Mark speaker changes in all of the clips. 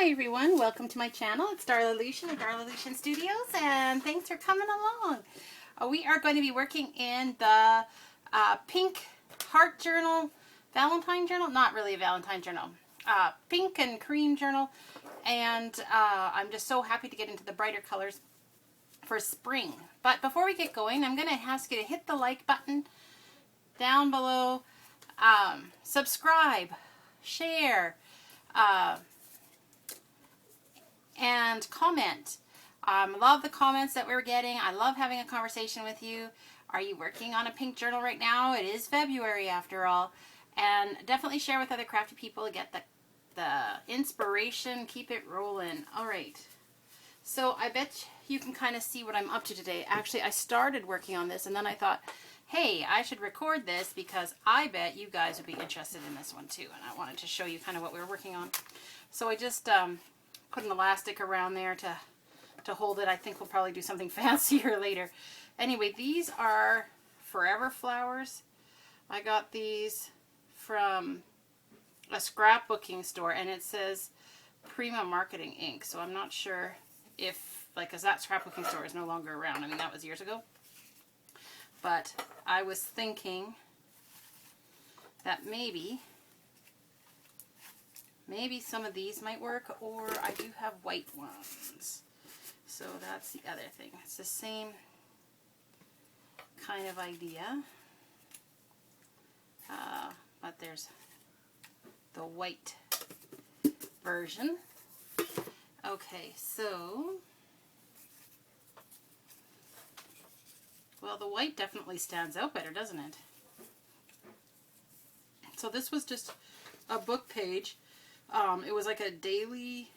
Speaker 1: Hi everyone, welcome to my channel. It's Darla Lucian of Darla Lucian Studios, and thanks for coming along. We are going to be working in the pink heart journal, Valentine journal, not really a Valentine journal, pink and cream journal, and I'm just so happy to get into the brighter colors for spring. But before we get going, I'm going to ask you to hit the like button down below, subscribe, share, and comment. Love the comments that we're getting. I love having a conversation with you. Are you working on a pink journal right now? It is February after all. And definitely share with other crafty people to get the inspiration. Keep it rolling. All right. So I bet you can kind of see what I'm up to today. Actually, I started working on this and then I thought, hey, I should record this because I bet you guys would be interested in this one too. And I wanted to show you kind of what we were working on. So I just put an elastic around there to hold it. I think we'll probably do something fancier later. Anyway, these are forever flowers. I got these from a scrapbooking store and it says Prima Marketing Inc. So I'm not sure if, like, because that scrapbooking store is no longer around. I mean, that was years ago. But I was thinking that maybe some of these might work, or I do have white ones. So that's the other thing. It's the same kind of idea. But there's the white version. Okay, so, well, the white definitely stands out better, doesn't it? So this was just a book page. It was like a daily,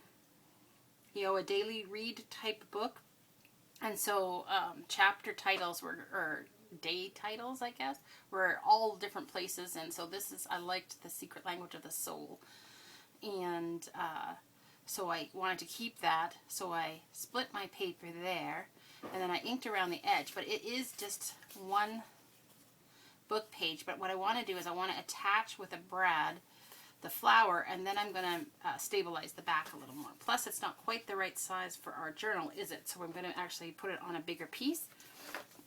Speaker 1: a daily read type book. And so chapter titles or day titles, I guess, were all different places. And so I liked The Secret Language of the Soul. And so I wanted to keep that. So I split my paper there. And then I inked around the edge. But it is just one book page. But what I want to do is I want to attach with a brad the flower, and then I'm going to stabilize the back a little more. Plus, it's not quite the right size for our journal, is it? So I'm going to actually put it on a bigger piece,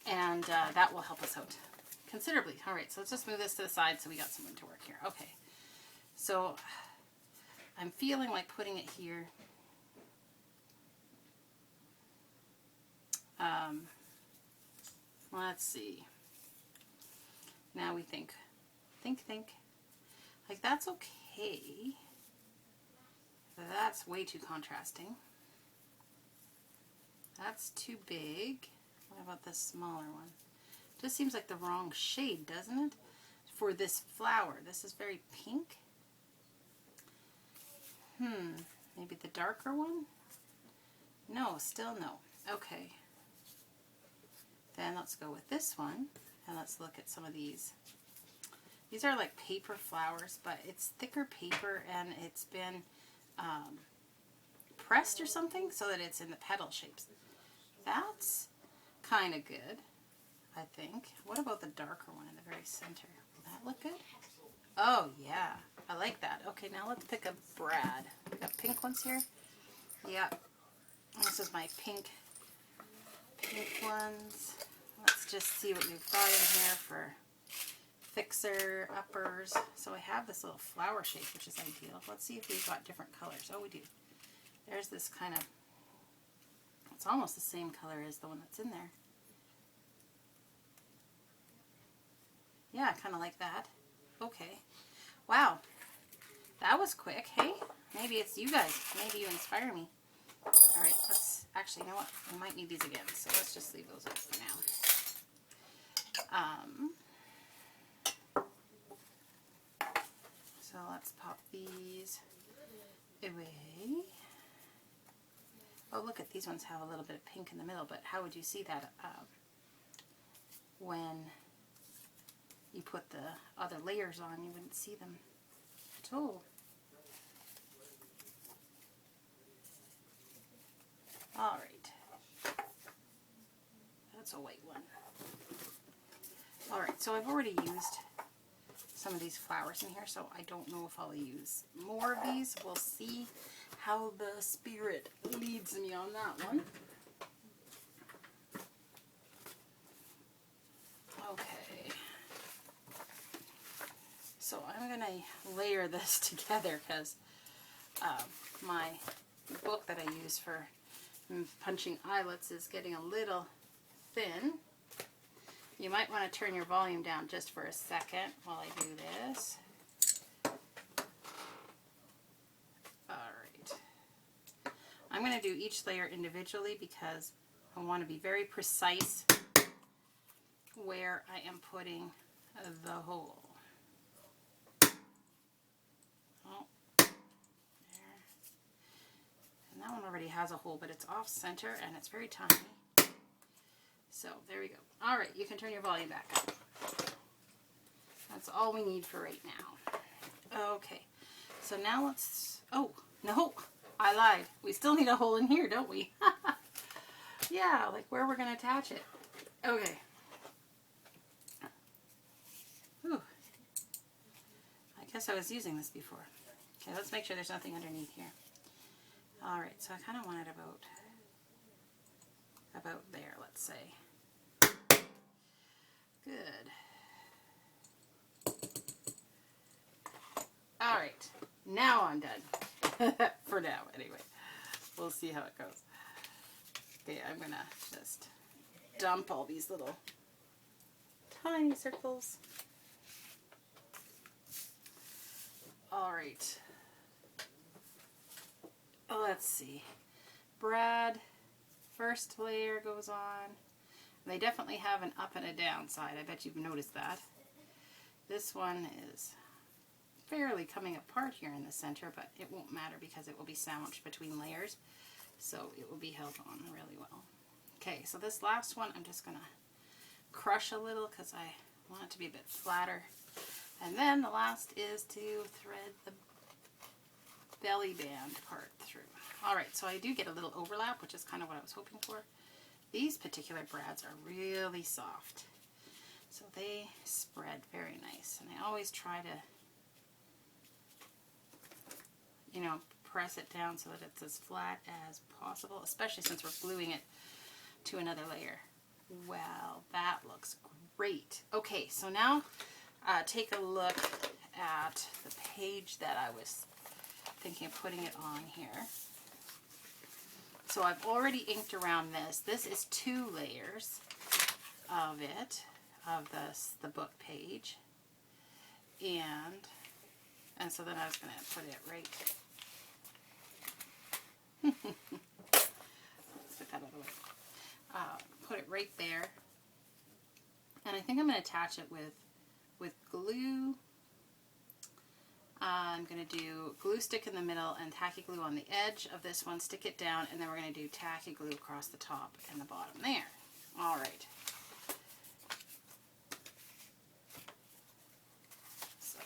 Speaker 1: and that will help us out considerably. All right, so let's just move this to the side so we got some room to work here. Okay, so I'm feeling like putting it here. Let's see. Now we think. Like, that's okay. That's way too contrasting. That's too big. What about this smaller one? Just seems like the wrong shade, doesn't it? For this flower. This is very pink. Maybe the darker one? No, still no. Okay. Then let's go with this one. And let's look at some of these. These are like paper flowers, but it's thicker paper and it's been pressed or something so that it's in the petal shapes. That's kind of good, I think. What about the darker one in the very center? Will that look good? Oh, yeah. I like that. Okay, now let's pick a brad. We got pink ones here. Yep. This is my pink ones. Let's just see what we've got in here for fixer uppers. So I have this little flower shape, which is ideal. Let's see if we've got different colors. Oh, we do. There's this kind of, it's almost the same color as the one that's in there. Yeah, kind of like that. Okay. Wow. That was quick, hey? Maybe it's you guys. Maybe you inspire me. All right, let's, actually, you know what? We might need these again, so let's just leave those up for now. So let's pop these away. Oh, look at these ones have a little bit of pink in the middle, but how would you see that when you put the other layers on? You wouldn't see them at all. All right. That's a white one. All right, so I've already used some of these flowers in here, so I don't know if I'll use more of these. We'll see. how the spirit leads me on that one. Okay. So I'm going to layer this together because my book that I use for punching eyelets is getting a little thin. You might want to turn your volume down just for a second while I do this. Alright. I'm going to do each layer individually because I want to be very precise where I am putting the hole. Oh, there. And that one already has a hole, but it's off center and it's very tiny. So there we go. All right, you can turn your volume back up. That's all we need for right now. Okay, so now let's, oh, no, I lied. We still need a hole in here, don't we? Yeah, like where we're going to attach it. Okay. Whew. I guess I was using this before. Okay, let's make sure there's nothing underneath here. All right, so I kind of want it about there, let's say. Good. All right, now I'm done. For now, anyway. We'll see how it goes. Okay, I'm gonna just dump all these little tiny circles. All right. Let's see. Brad, first layer goes on. They definitely have an up and a down side. I bet you've noticed that. This one is fairly coming apart here in the center, but it won't matter because it will be sandwiched between layers. So it will be held on really well. Okay, so this last one I'm just going to crush a little because I want it to be a bit flatter. And then the last is to thread the belly band part through. Alright, so I do get a little overlap, which is kind of what I was hoping for. These particular brads are really soft, so they spread very nice. And I always try to, you know, press it down so that it's as flat as possible, especially since we're gluing it to another layer. Well, that looks great. Okay, so now take a look at the page that I was thinking of putting it on here. So I've already inked around this. This is 2 layers of it, of the book page. And so then I was going to put it right. Let's put that out of the way. Put it right there. And I think I'm going to attach it with glue. I'm going to do glue stick in the middle and tacky glue on the edge of this one, stick it down, and then we're going to do tacky glue across the top and the bottom there. Alright. So,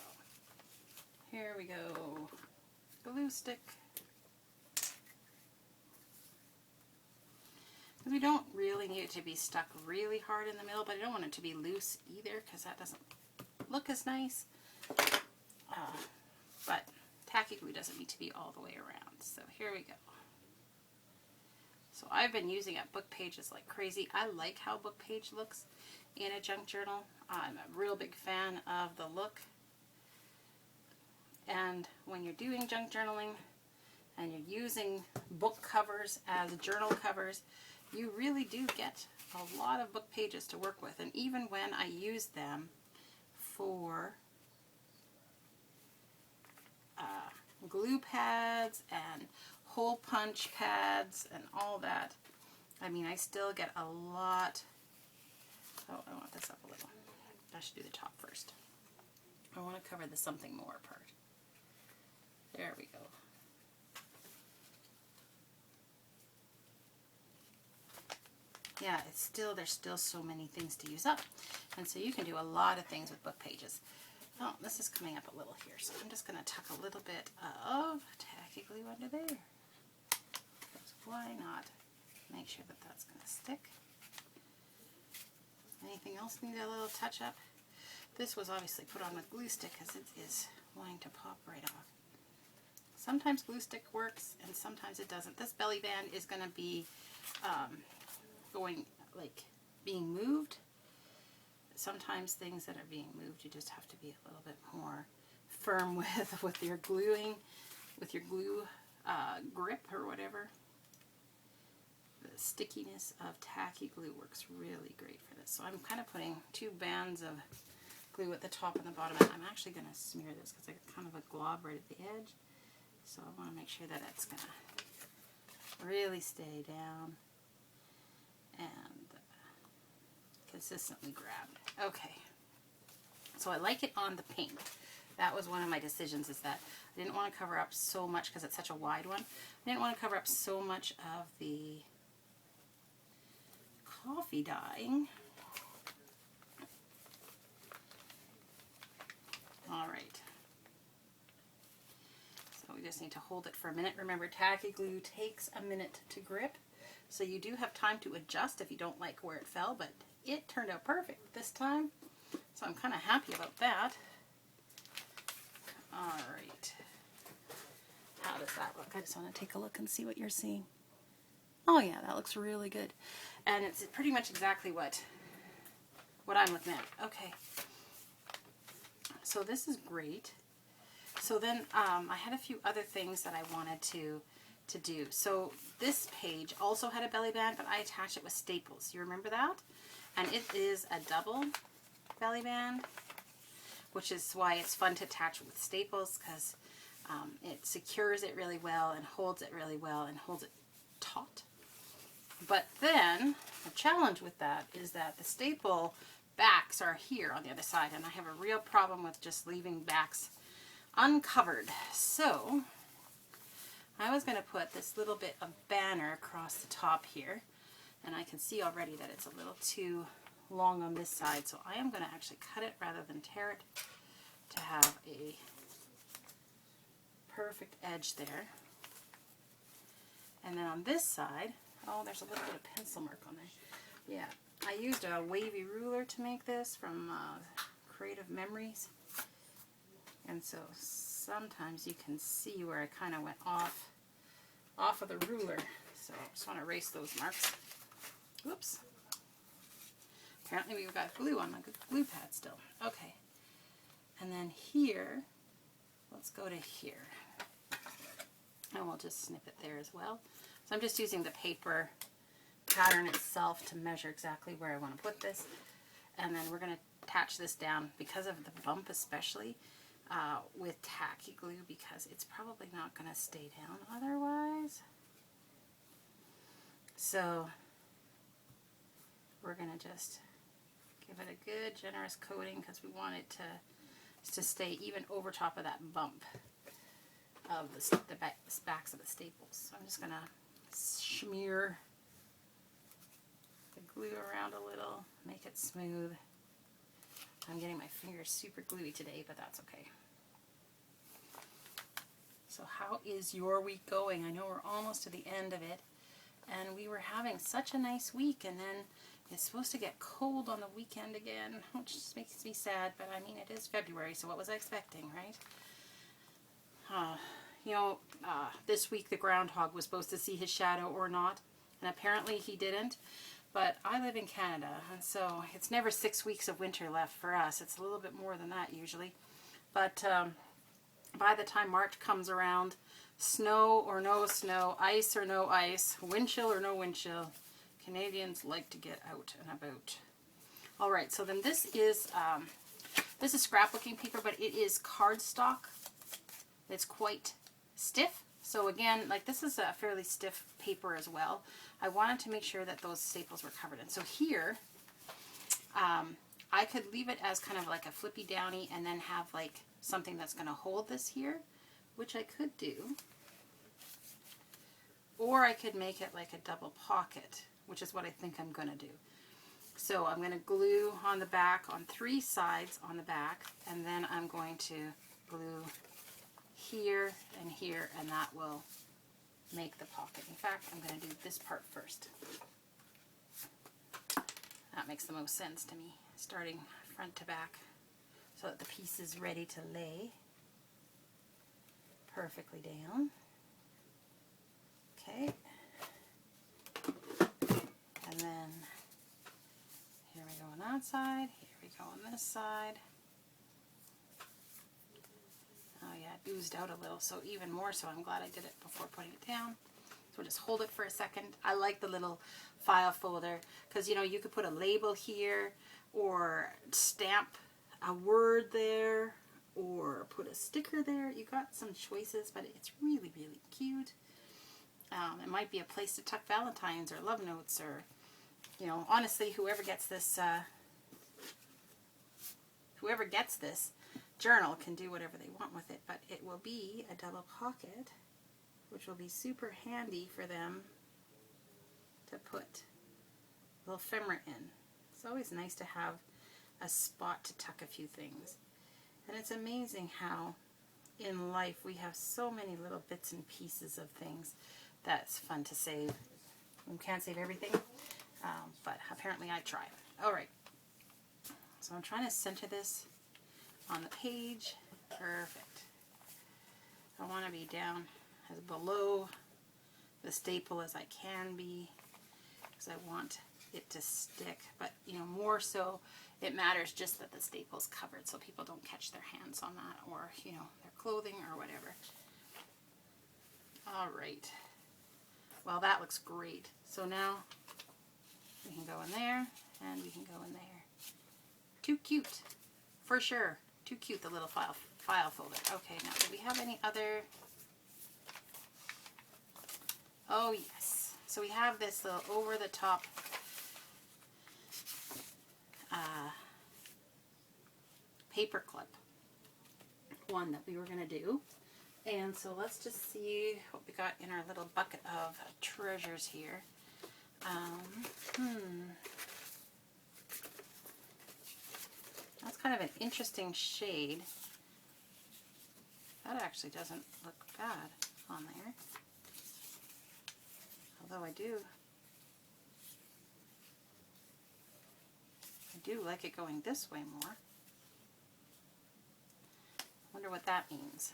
Speaker 1: here we go. Glue stick. Because we don't really need it to be stuck really hard in the middle, but I don't want it to be loose either because that doesn't look as nice. But tacky glue doesn't need to be all the way around. So here we go. So I've been using it Bookpages like crazy. I like how Bookpage looks in a junk journal. I'm a real big fan of the look. And when you're doing junk journaling and you're using book covers as journal covers, you really do get a lot of book pages to work with. And even when I use them for glue pads and hole punch pads and all that, I mean, I still get a lot. Oh, I want this up a little. I should do the top first. I want to cover the something more part. There we go. Yeah, it's still, there's still so many things to use up. And so you can do a lot of things with book pages. Oh, this is coming up a little here, so I'm just going to tuck a little bit of tacky glue under there. Because why not? Make sure that that's going to stick. Anything else need a little touch up? This was obviously put on with glue stick because it is wanting to pop right off. Sometimes glue stick works and sometimes it doesn't. This BellyBand is going to be being moved. Sometimes things that are being moved you just have to be a little bit more firm with your gluing, with your glue grip or whatever. The stickiness of tacky glue works really great for this. So I'm kind of putting 2 bands of glue at the top and the bottom, and I'm actually going to smear this because it's kind of a glob right at the edge. So I want to make sure that it's going to really stay down and consistently grabbed. Okay, so I like it on the pink. That was one of my decisions, is that I didn't want to cover up so much, because it's such a wide one, I didn't want to cover up so much of the coffee dyeing. Alright, so we just need to hold it for a minute. Remember, tacky glue takes a minute to grip, so you do have time to adjust if you don't like where it fell, but it turned out perfect this time, so I'm kind of happy about that. Alright, how does that look? I just want to take a look and see what you're seeing. Oh yeah, that looks really good, and it's pretty much exactly what I'm looking at. Okay, so this is great. So then I had a few other things that I wanted to do. So this page also had a BellyBand, but I attached it with staples. You remember that? And it is a double BellyBand, which is why it's fun to attach it with staples, because it secures it really well and holds it really well and holds it taut. But then the challenge with that is that the staple backs are here on the other side, and I have a real problem with just leaving backs uncovered. So I was going to put this little bit of banner across the top here, and I can see already that it's a little too long on this side, so I am going to actually cut it rather than tear it to have a perfect edge there. And then on this side, oh, there's a little bit of pencil mark on there. Yeah, I used a wavy ruler to make this from Creative Memories. And so sometimes you can see where I kind of went off of the ruler. So I just want to erase those marks. Whoops. Apparently we've got glue on my glue pad still. Okay. And then here, let's go to here. And we'll just snip it there as well. So I'm just using the paper pattern itself to measure exactly where I want to put this. And then we're going to attach this down, because of the bump especially, with tacky glue, because it's probably not going to stay down otherwise. So we're going to just give it a good generous coating, because we want it to stay even over top of that bump of the backs of the staples. So I'm just going to smear the glue around a little, make it smooth. I'm getting my fingers super gluey today, but that's okay. So how is your week going? I know we're almost to the end of it, and we were having such a nice week, and then it's supposed to get cold on the weekend again, which just makes me sad, but I mean, it is February, so what was I expecting, right? This week the groundhog was supposed to see his shadow or not, and apparently he didn't. But I live in Canada, and so it's never 6 weeks of winter left for us. It's a little bit more than that usually. But by the time March comes around, snow or no snow, ice or no ice, wind chill or no wind chill, Canadians like to get out and about. All right, so then this is scrapbooking paper, but it is cardstock. It's quite stiff. So again, like, this is a fairly stiff paper as well. I wanted to make sure that those staples were covered. And so here, I could leave it as kind of like a flippy downy and then have like something that's going to hold this here, which I could do. Or I could make it like a double pocket, which is what I think I'm going to do. So I'm going to glue on the back, on 3 sides on the back, and then I'm going to glue here and here, and that will make the pocket. In fact, I'm going to do this part first. That makes the most sense to me, starting front to back so that the piece is ready to lay. perfectly down. Okay. And then here we go on that side, here we go on this side. Oh yeah, it oozed out a little, so even more so. I'm glad I did it before putting it down. So we'll just hold it for a second. I like the little file folder because, you know, you could put a label here or stamp a word there or put a sticker there. You got some choices, but it's really, really cute. It might be a place to tuck Valentines or love notes, or, you know, honestly, whoever gets this journal can do whatever they want with it, but it will be a double pocket, which will be super handy for them to put a little ephemera in. It's always nice to have a spot to tuck a few things. And it's amazing how in life we have so many little bits and pieces of things that's fun to save. We can't save everything, but apparently I try. Alright, so I'm trying to center this on the page. Perfect. I want to be down as below the staple as I can be because I want it to stick, but you know, more so it matters just that the staple's covered so people don't catch their hands on that, or you know, their clothing or whatever. Alright, well that looks great. So now we can go in there and we can go in there. Too cute, for sure. Too cute, the little file folder. Okay, now do we have any other? Oh yes, so we have this little over the top paper clip one that we were going to do. And so let's just see what we got in our little bucket of treasures here. That's kind of an interesting shade. That actually doesn't look bad on there. Although I do like it going this way more. Wonder what that means.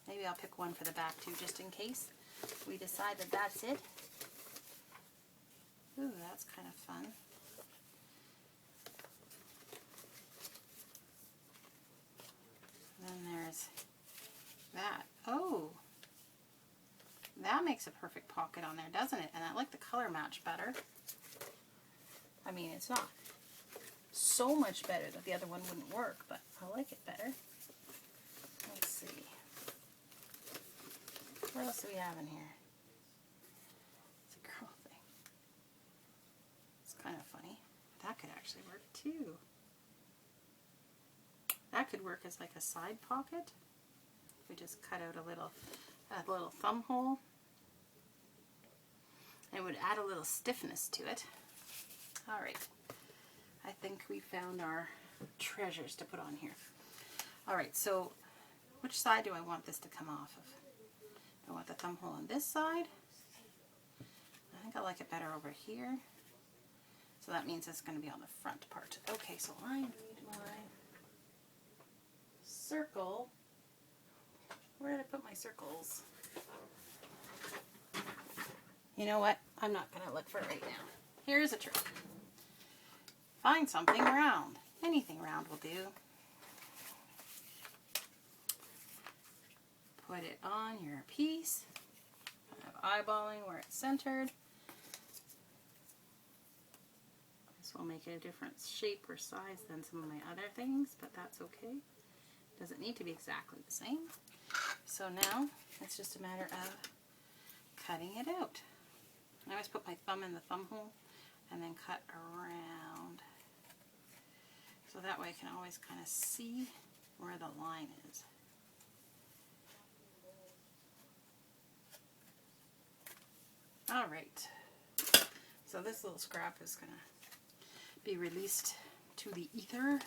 Speaker 1: Maybe I'll pick one for the back too, just in case we decide that that's it. Ooh, that's kind of fun. Then there's that. Oh, that makes a perfect pocket on there, doesn't it? And I like the color match better. I mean, it's not so much better that the other one wouldn't work, but I like it better. Let's see. What else do we have in here? It's a girl thing. It's kind of funny. That could actually work too. That could work as like a side pocket. We just cut out a little thumb hole. It would add a little stiffness to it. All right. I think we found our treasures to put on here. All right, so which side do I want this to come off of? I want the thumb hole on this side. I think I like it better over here. So that means it's going to be on the front part. Okay, so I need my circle. Where did I put my circles? You know what? I'm not going to look for it right now. Here's a trick. Find something round. Anything round will do. Put it on your piece. Kind of eyeballing where it's centered. This will make it a different shape or size than some of my other things, but that's okay. Doesn't need to be exactly the same. So now it's just a matter of cutting it out. I always put my thumb in the thumb hole and then cut around. So that way I can always kind of see where the line is. All right. So this little scrap is going to be released to the ether.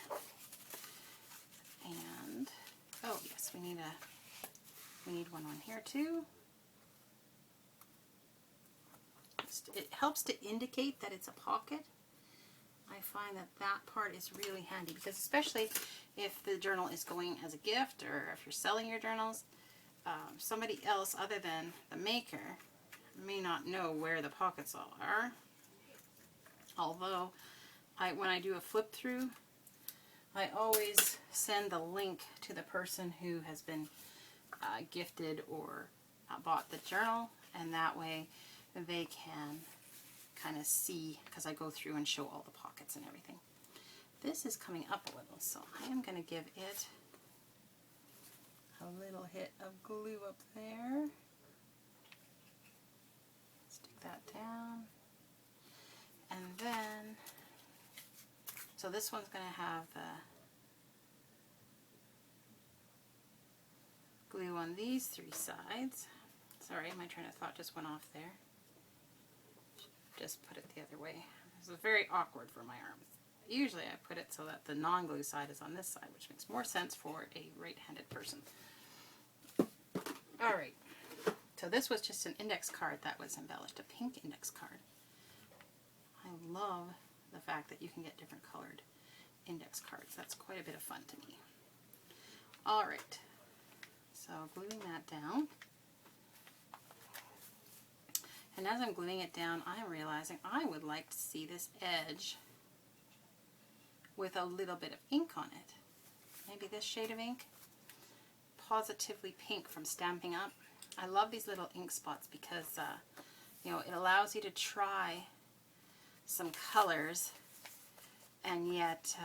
Speaker 1: And, oh yes, we need one on here too. It helps to indicate that it's a pocket. I find that that part is really handy because especially if the journal is going as a gift or if you're selling your journals, somebody else other than the maker may not know where the pockets all are. Although, when I do a flip through, I always send the link to the person who has been gifted or bought the journal, and that way they can kind of see, because I go through and show all the pockets and everything. This is coming up a little, so I am going to give it a little hit of glue up there. Stick that down. And then, so this one's going to have the glue on these three sides. Sorry, my train of thought just went off there. Just put it the other way. This is very awkward for my arms. Usually I put it so that the non-glue side is on this side, which makes more sense for a right-handed person. Alright, so this was just an index card that was embellished, a pink index card. I love the fact that you can get different colored index cards. That's quite a bit of fun to me. Alright, so gluing that down. And as I'm gluing it down, I'm realizing I would like to see this edge with a little bit of ink on it. Maybe this shade of ink. Positively Pink from Stampin' Up. I love these little ink spots because you know, it allows you to try some colors, and yet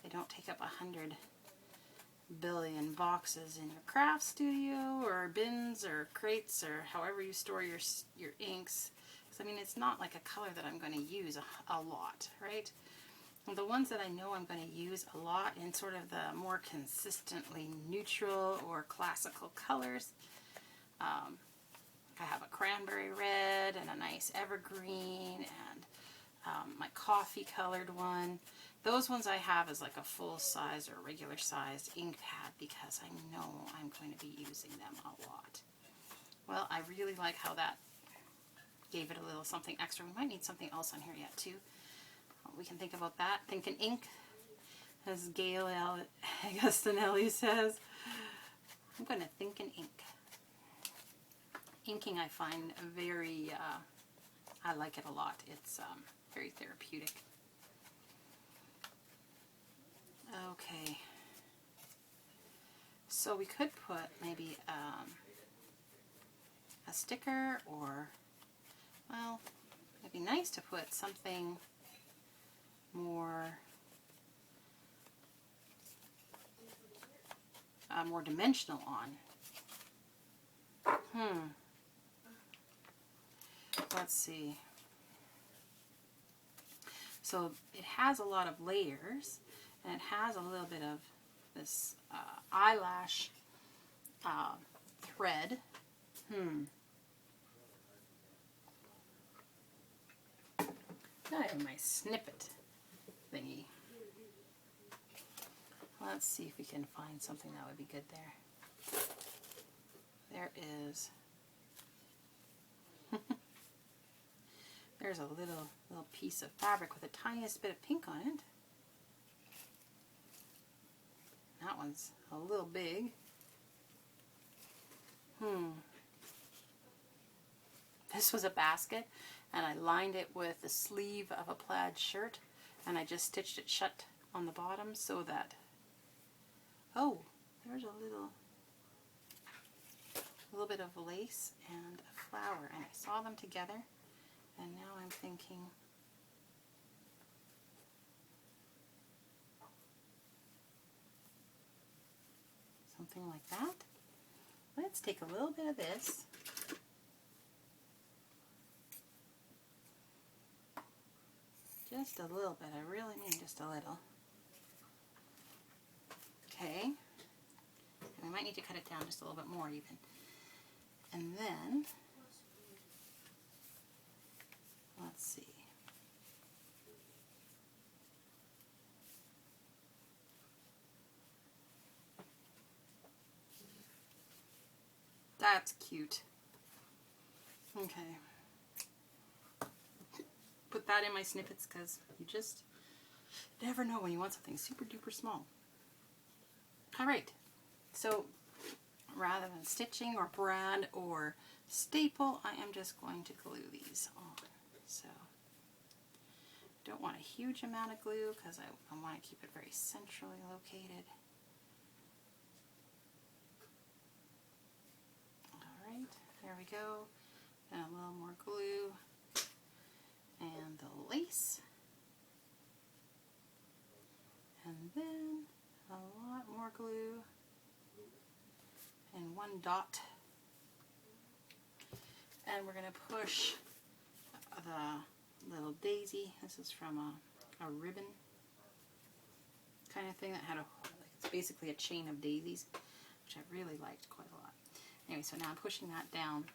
Speaker 1: they don't take up 100 billion boxes in your craft studio or bins or crates or however you store your inks. So, I mean, it's not like a color that I'm going to use a lot, right? And the ones that I know I'm going to use a lot in sort of the more consistently neutral or classical colors. I have a cranberry red and a nice evergreen and my coffee colored one. Those ones I have as like a full size or regular sized ink pad because I know I'm going to be using them a lot. Well, I really like how that gave it a little something extra. We might need something else on here yet too. We can think about that. Think in ink, as Gail Agostinelli says. I'm going to think in ink. Inking I find very, I like it a lot. It's very therapeutic. Okay. So we could put maybe a sticker, or, well, it'd be nice to put something more dimensional on. Let's see. So it has a lot of layers, and it has a little bit of this eyelash thread. I have my snippet thingy. Let's see if we can find something that would be good there. There is. There's a little piece of fabric with the tiniest bit of pink on it. That one's a little big. This was a basket, and I lined it with the sleeve of a plaid shirt, and I just stitched it shut on the bottom so that, oh, there's a little bit of lace and a flower, and I saw them together, and now I'm thinking something like that. Let's take a little bit of this, just a little bit, I really mean just a little. Okay, and we might need to cut it down just a little bit more even. And then, let's see. That's cute. Okay. Put that in my snippets because you just never know when you want something super duper small. Alright, so rather than stitching or brad or staple, I am just going to glue these on. So don't want a huge amount of glue because I want to keep it very centrally located. Alright, there we go. And a little more glue. And the lace. And then a lot more glue. And one dot. And we're going to push the little daisy. This is from a ribbon kind of thing that had it's basically a chain of daisies, which I really liked quite a lot. Anyway, so now I'm pushing that down,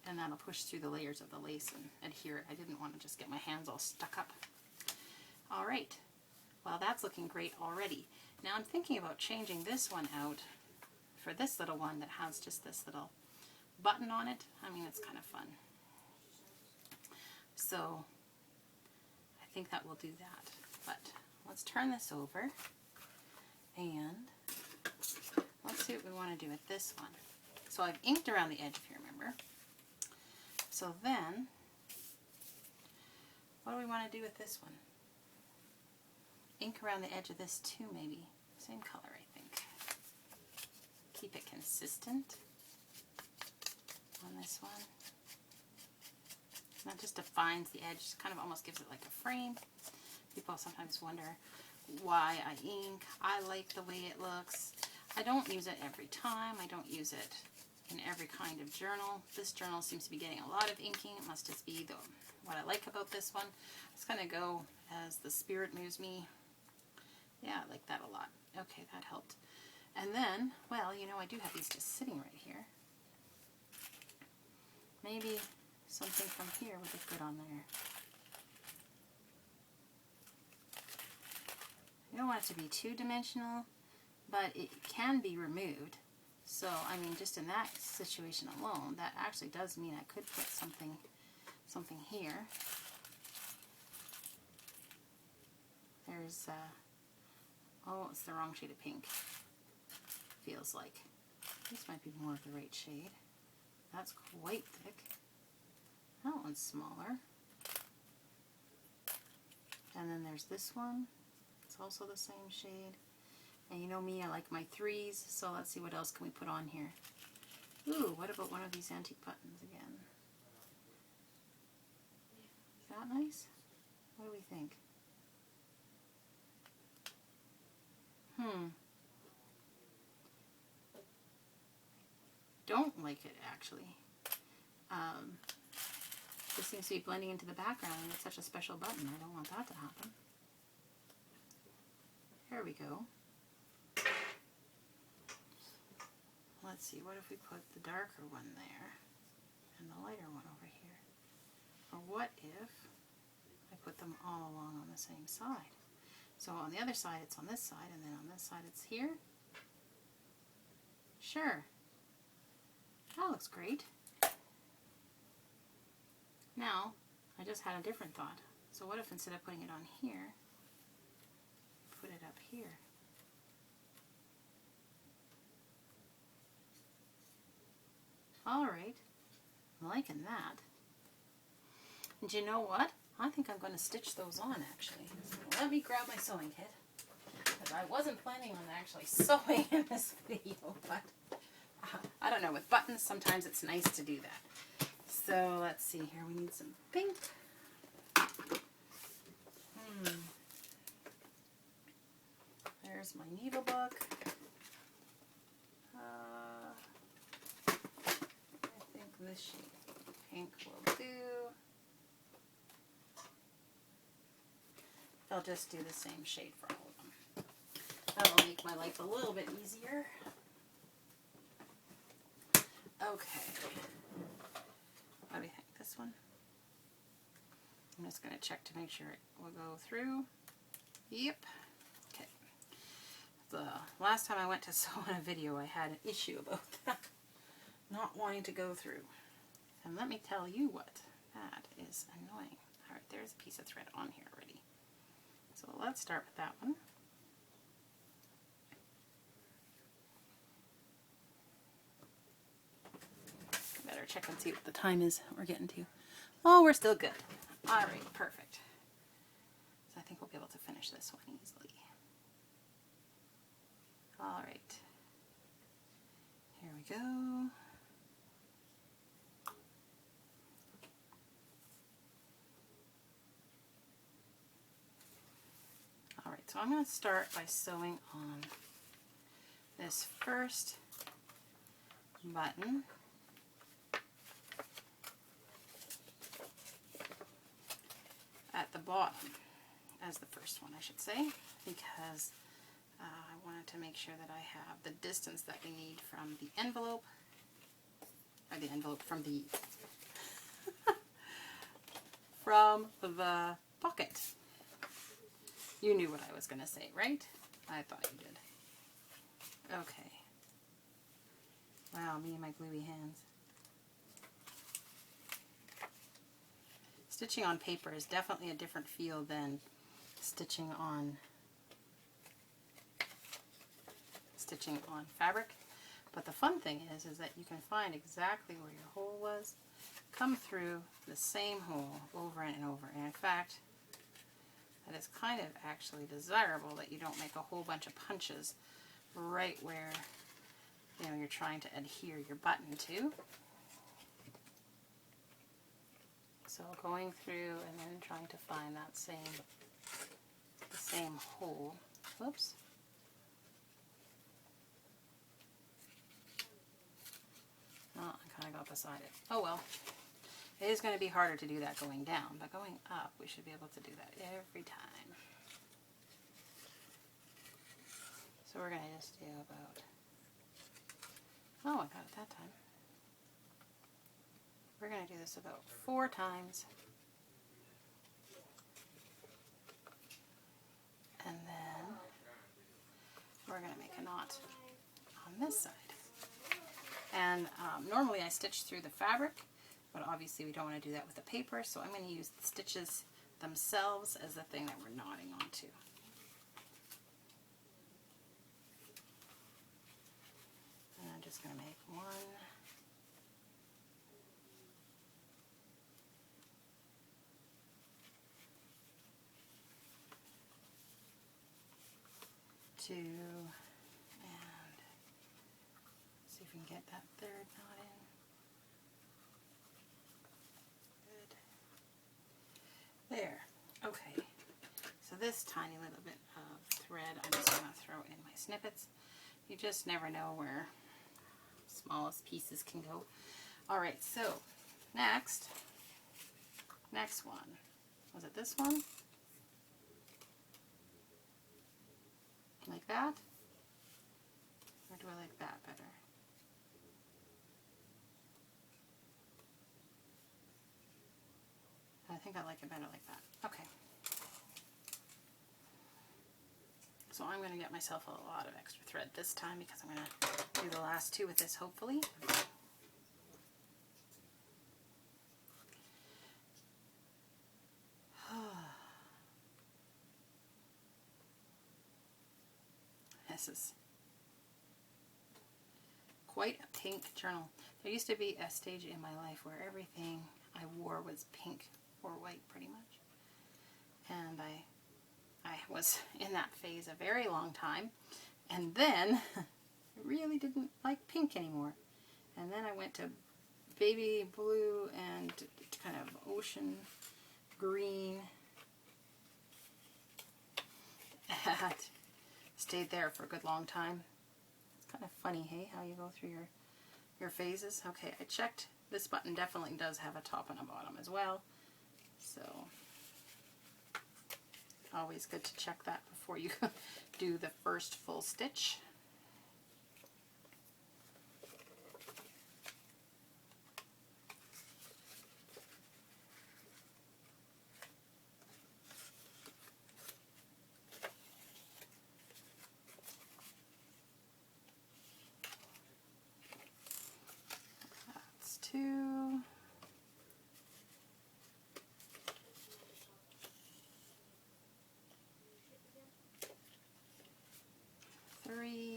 Speaker 1: and that'll push through the layers of the lace and adhere it. I didn't want to just get my hands all stuck up. Alright, well that's looking great already. Now I'm thinking about changing this one out for this little one that has just this little button on it. I mean, it's kind of fun. So I think that will do that. But let's turn this over and let's see what we want to do with this one. So I've inked around the edge, if you remember. So then, what do we want to do with this one? Ink around the edge of this too, maybe. Same color, I think. Keep it consistent on this one. That just defines the edge, kind of almost gives it like a frame. People sometimes wonder why I ink. I like the way it looks. I don't use it every time. I don't use it in every kind of journal. This journal seems to be getting a lot of inking. It must just be what I like about this one. It's going to go as the spirit moves me. Yeah, I like that a lot. Okay, that helped. And then, well, you know, I do have these just sitting right here. Maybe something from here would look good on there. You don't want it to be two-dimensional, but it can be removed. So, I mean, just in that situation alone, that actually does mean I could put something here. There's, oh, it's the wrong shade of pink. Feels like. This might be more of the right shade. That's quite thick. That one's smaller. And then there's this one. It's also the same shade. And you know me, I like my threes, so let's see what else can we put on here. Ooh, what about one of these antique buttons again? Is that nice? What do we think? Don't like it, actually. This seems to be blending into the background, and it's such a special button. I don't want that to happen. There we go. Let's see, what if we put the darker one there and the lighter one over here? Or what if I put them all along on the same side? So on the other side it's on this side, and then on this side it's here? Sure. That looks great. Now, I just had a different thought. So what if instead of putting it on here, put it up here? Alright, I'm liking that. And you know what? I think I'm going to stitch those on, actually. So let me grab my sewing kit. Because I wasn't planning on actually sewing in this video, but I don't know, with buttons sometimes it's nice to do that. So let's see here, we need some pink. There's my needle book. I think this shade of pink will do. I'll just do the same shade for all of them. That'll make my life a little bit easier. Okay. What do we think? This one? I'm just going to check to make sure it will go through. Yep. Okay. The last time I went to sew in a video, I had an issue about that. Not wanting to go through. And let me tell you what, that is annoying. Alright, there's a piece of thread on here already. So let's start with that one. check and see what the time is we're getting to. Oh, we're still good. All right, perfect. So I think we'll be able to finish this one easily. All right. Here we go. All right, so I'm going to start by sewing on this first button. At the bottom as the first one, I should say, because I wanted to make sure that I have the distance that we need from the envelope, or the envelope from the from the pocket. You knew what I was going to say, right? I thought you did. Okay. Wow, me and my gluey hands. Stitching on paper is definitely a different feel than stitching on fabric. But the fun thing is that you can find exactly where your hole was, come through the same hole over and over. And in fact, that is kind of actually desirable that you don't make a whole bunch of punches right where you're trying to adhere your button to. So going through and then trying to find that the same hole. Whoops. Oh, I kind of got beside it. Oh well. It is going to be harder to do that going down, but going up we should be able to do that every time. So we're going to just do about, oh, I got it that time. We're going to do this about 4 times. And then we're going to make a knot on this side. And normally I stitch through the fabric, but obviously we don't want to do that with the paper, so I'm going to use the stitches themselves as the thing that we're knotting onto. And I'm just going to make 1, 2, and see if we can get that 3rd knot in. Good. There. Okay. So this tiny little bit of thread I'm just going to throw in my snippets. You just never know where smallest pieces can go. Alright, so next one. Was it this one? Like that? Or do I like that better? I think I like it better like that. Okay. So I'm going to get myself a lot of extra thread this time because I'm going to do the last 2 with this, hopefully. This is quite a pink journal. There used to be a stage in my life where everything I wore was pink or white pretty much. And I was in that phase a very long time. And then I really didn't like pink anymore. And then I went to baby blue and kind of ocean green. And stayed there for a good long time. It's kind of funny, hey, how you go through your phases. Okay, I checked. This button definitely does have a top and a bottom as well. So, always good to check that before you do the first full stitch. That's 2. 3.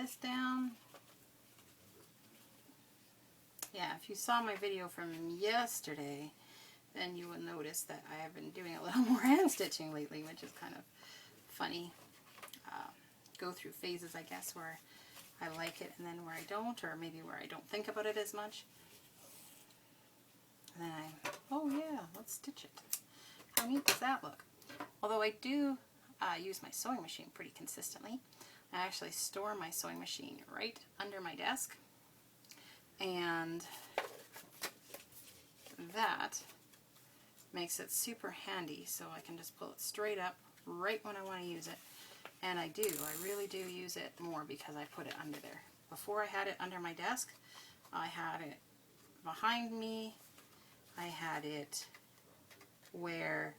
Speaker 1: this down. Yeah, if you saw my video from yesterday, then you will notice that I have been doing a little more hand stitching lately, which is kind of funny. Go through phases, I guess, where I like it and then where I don't, or maybe where I don't think about it as much. And then oh yeah, let's stitch it. How neat does that look? Although I do use my sewing machine pretty consistently. I actually store my sewing machine right under my desk, and that makes it super handy, so I can just pull it straight up right when I want to use it. And I really do use it more because I put it under there. Before I had it under my desk, I had it behind me, I had it where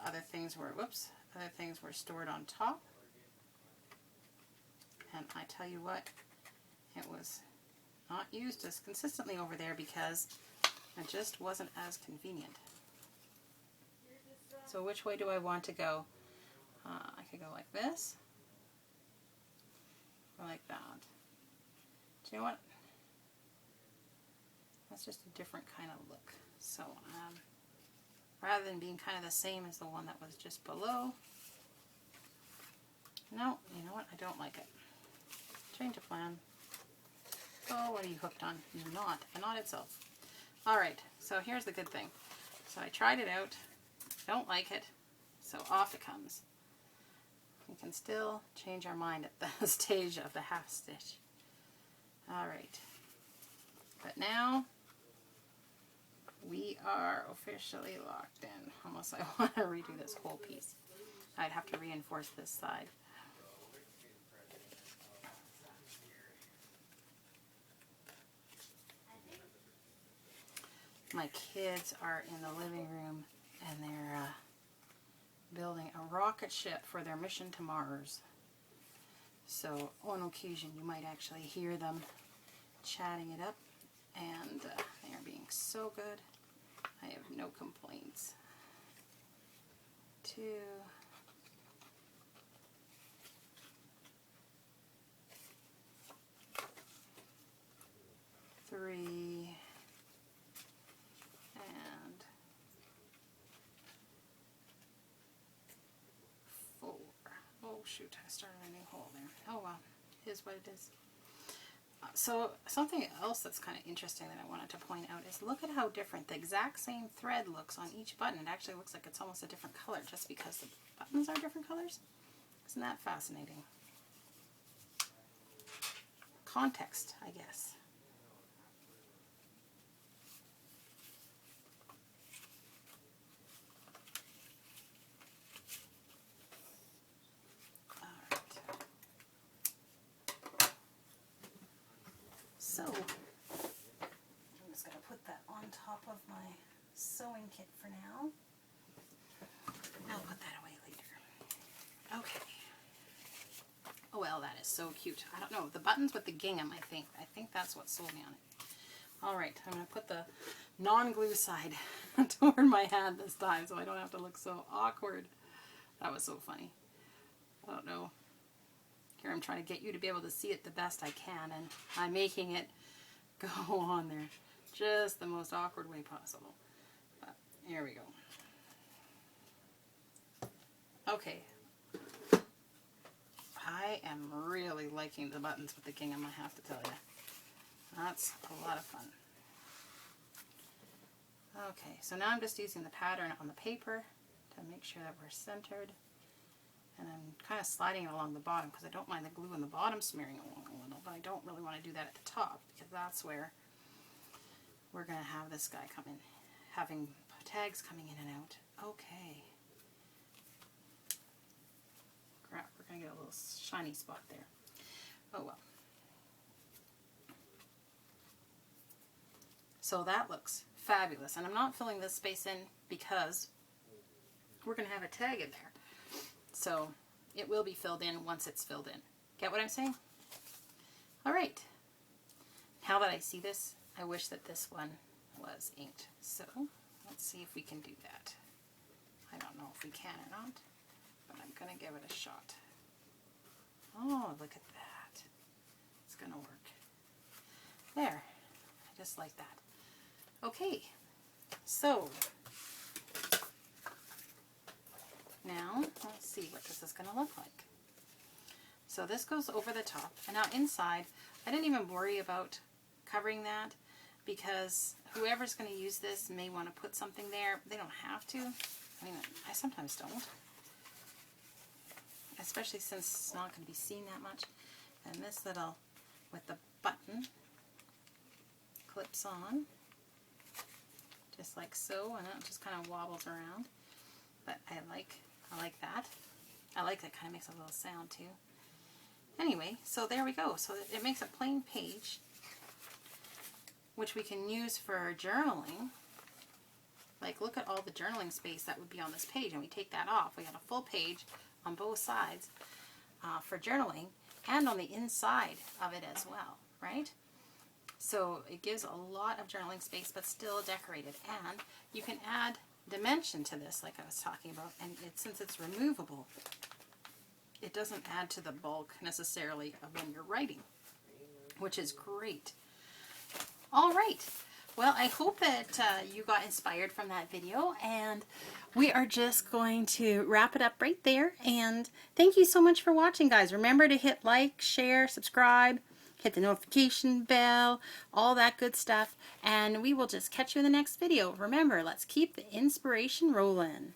Speaker 1: other things were stored on top. And I tell you what, it was not used as consistently over there because it just wasn't as convenient. So which way do I want to go? I could go like this, or like that. Do you know what? That's just a different kind of look. So rather than being kind of the same as the one that was just below, no, you know what? I don't like it. Change of plan. Oh, what are you hooked on? You're not. The knot itself. Alright, so here's the good thing. So I tried it out. Don't like it. So off it comes. We can still change our mind at the stage of the half stitch. Alright. But now we are officially locked in. Unless I want to redo this whole piece. I'd have to reinforce this side. My kids are in the living room and they're building a rocket ship for their mission to Mars. So on occasion you might actually hear them chatting it up, and they are being so good. I have no complaints. 2, 3, and 4. Oh shoot, I started a new hole there. Oh well, it is what it is. So something else that's kind of interesting that I wanted to point out is look at how different the exact same thread looks on each button. It actually looks like it's almost a different color just because the buttons are different colors. Isn't that fascinating? Context, I guess. So, I'm just going to put that on top of my sewing kit for now. I'll put that away later. Okay. Oh well, that is so cute. I don't know, the buttons with the gingham, I think that's what sold me on it. Alright, I'm going to put the non-glue side toward my hand this time so I don't have to look so awkward. That was so funny. I don't know. Here I'm trying to get you to be able to see it the best I can, and I'm making it go on there just the most awkward way possible. But here we go. Okay. I am really liking the buttons with the gingham, I have to tell you. That's a lot of fun. Okay, so now I'm just using the pattern on the paper to make sure that we're centered. And I'm kind of sliding it along the bottom because I don't mind the glue in the bottom smearing along a little, but I don't really want to do that at the top because that's where we're going to have this guy come in, having tags coming in and out. Okay. Crap, we're going to get a little shiny spot there. Oh well. So that looks fabulous, and I'm not filling this space in because we're going to have a tag in there. So it will be filled in once it's filled in. Get what I'm saying? Alright. Now that I see this, I wish that this one was inked. So let's see if we can do that. I don't know if we can or not, but I'm going to give it a shot. Oh, look at that. it's going to work. There. Just like that. Okay. So, now, let's see what this is going to look like. So this goes over the top. And now inside, I didn't even worry about covering that because whoever's going to use this may want to put something there. They don't have to. I mean, I sometimes don't. Especially since it's not going to be seen that much. And this little, with the button, clips on. Just like so, and it just kind of wobbles around. But I like that. I like that, kind of makes a little sound too. Anyway, so there we go. So it makes a plain page, which we can use for journaling. Like, look at all the journaling space that would be on this page, and we take that off. We got a full page on both sides for journaling, and on the inside of it as well, right? So it gives a lot of journaling space, but still decorated. And you can add dimension to this, like I was talking about, and since it's removable, it doesn't add to the bulk necessarily of when you're writing, which is great. All right. Well, I hope that you got inspired from that video, and we are just going to wrap it up right there. And thank you so much for watching, guys. Remember to hit like, share, subscribe, hit the notification bell, all that good stuff, and we will just catch you in the next video. Remember, let's keep the inspiration rolling.